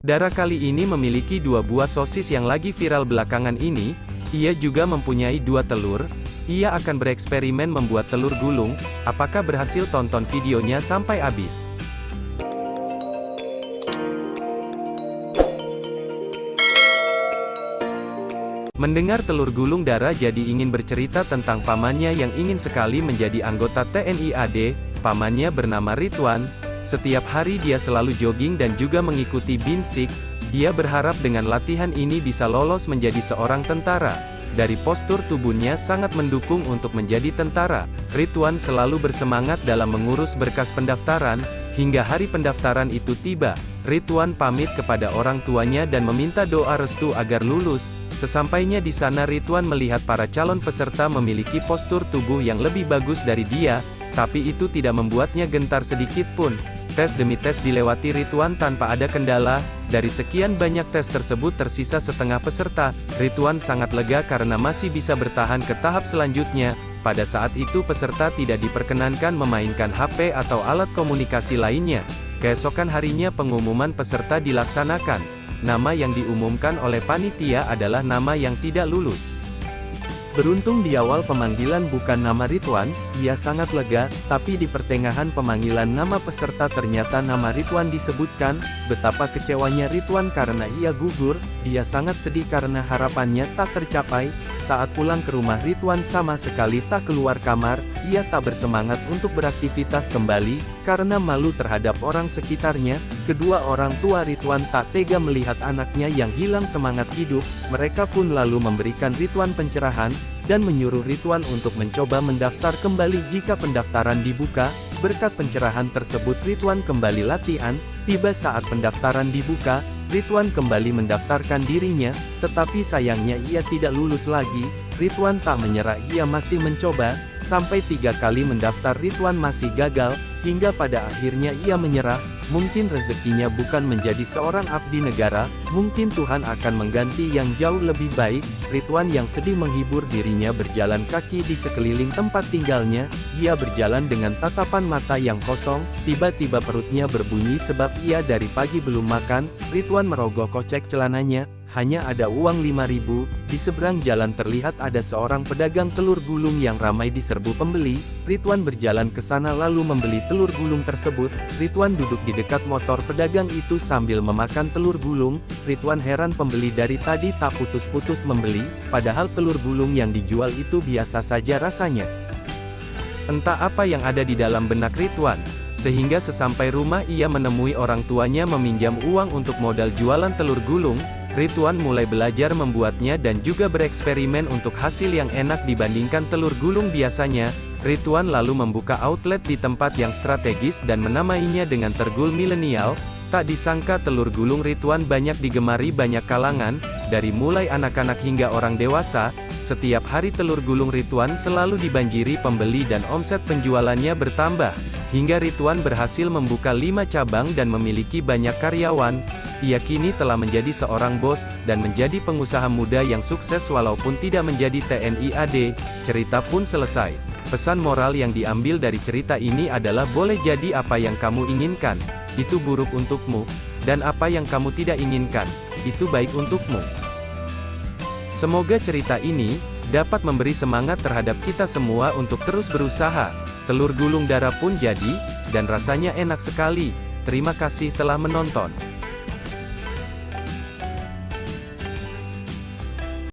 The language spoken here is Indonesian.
Dara kali ini memiliki 2 buah sosis yang lagi viral belakangan ini. Ia juga mempunyai 2 telur. Ia akan bereksperimen membuat telur gulung. Apakah berhasil? Tonton videonya sampai habis. Mendengar telur gulung, Dara jadi ingin bercerita tentang pamannya yang ingin sekali menjadi anggota TNI AD. Pamannya bernama Ridwan. Setiap hari dia selalu jogging dan juga mengikuti binsik. Dia berharap dengan latihan ini bisa lolos menjadi seorang tentara. Dari postur tubuhnya sangat mendukung untuk menjadi tentara. Ridwan selalu bersemangat dalam mengurus berkas pendaftaran. Hingga hari pendaftaran itu tiba, Ridwan pamit kepada orang tuanya dan meminta doa restu agar lulus. Sesampainya di sana, Ridwan melihat para calon peserta memiliki postur tubuh yang lebih bagus dari dia, tapi itu tidak membuatnya gentar sedikit pun. Tes demi tes dilewati Ridwan tanpa ada kendala. Dari sekian banyak tes tersebut tersisa setengah peserta. Ridwan sangat lega karena masih bisa bertahan ke tahap selanjutnya. Pada saat itu peserta tidak diperkenankan memainkan HP atau alat komunikasi lainnya. Keesokan harinya pengumuman peserta dilaksanakan. Nama yang diumumkan oleh panitia adalah nama yang tidak lulus. Beruntung di awal pemanggilan bukan nama Ridwan, ia sangat lega, tapi di pertengahan pemanggilan nama peserta ternyata nama Ridwan disebutkan. Betapa kecewanya Ridwan karena ia gugur. Dia sangat sedih karena harapannya tak tercapai. Saat pulang ke rumah, Ridwan sama sekali tak keluar kamar. Ia tak bersemangat untuk beraktivitas kembali, karena malu terhadap orang sekitarnya. Kedua orang tua Ridwan tak tega melihat anaknya yang hilang semangat hidup. Mereka pun lalu memberikan Ridwan pencerahan, dan menyuruh Ridwan untuk mencoba mendaftar kembali jika pendaftaran dibuka. Berkat pencerahan tersebut Ridwan kembali latihan. Tiba saat pendaftaran dibuka, Ridwan kembali mendaftarkan dirinya, tetapi sayangnya ia tidak lulus lagi. Ridwan tak menyerah, ia masih mencoba. Sampai 3 kali mendaftar Ridwan masih gagal, hingga pada akhirnya ia menyerah. Mungkin rezekinya bukan menjadi seorang abdi negara, mungkin Tuhan akan mengganti yang jauh lebih baik. Ridwan yang sedih menghibur dirinya berjalan kaki di sekeliling tempat tinggalnya. Ia berjalan dengan tatapan mata yang kosong. Tiba-tiba perutnya berbunyi sebab ia dari pagi belum makan. Ridwan merogoh kocek celananya. Hanya ada uang 5.000. Di seberang jalan terlihat ada seorang pedagang telur gulung yang ramai diserbu pembeli. Ridwan berjalan ke sana lalu membeli telur gulung tersebut. Ridwan duduk di dekat motor pedagang itu sambil memakan telur gulung. Ridwan heran, pembeli dari tadi tak putus-putus membeli, padahal telur gulung yang dijual itu biasa saja rasanya. Entah apa yang ada di dalam benak Ridwan, sehingga sesampai rumah ia menemui orang tuanya meminjam uang untuk modal jualan telur gulung. Ridwan mulai belajar membuatnya dan juga bereksperimen untuk hasil yang enak dibandingkan telur gulung biasanya. Ridwan lalu membuka outlet di tempat yang strategis dan menamainya dengan Tergul Milenial. Tak disangka telur gulung Ridwan banyak digemari banyak kalangan, dari mulai anak-anak hingga orang dewasa. Setiap hari telur gulung Ridwan selalu dibanjiri pembeli dan omset penjualannya bertambah. Hingga Ridwan berhasil membuka 5 cabang dan memiliki banyak karyawan. Ia kini telah menjadi seorang bos, dan menjadi pengusaha muda yang sukses walaupun tidak menjadi TNI AD. Cerita pun selesai. Pesan moral yang diambil dari cerita ini adalah boleh jadi apa yang kamu inginkan, itu buruk untukmu, dan apa yang kamu tidak inginkan, itu baik untukmu. Semoga cerita ini dapat memberi semangat terhadap kita semua untuk terus berusaha. Telur gulung Dara pun jadi, dan rasanya enak sekali. Terima kasih telah menonton.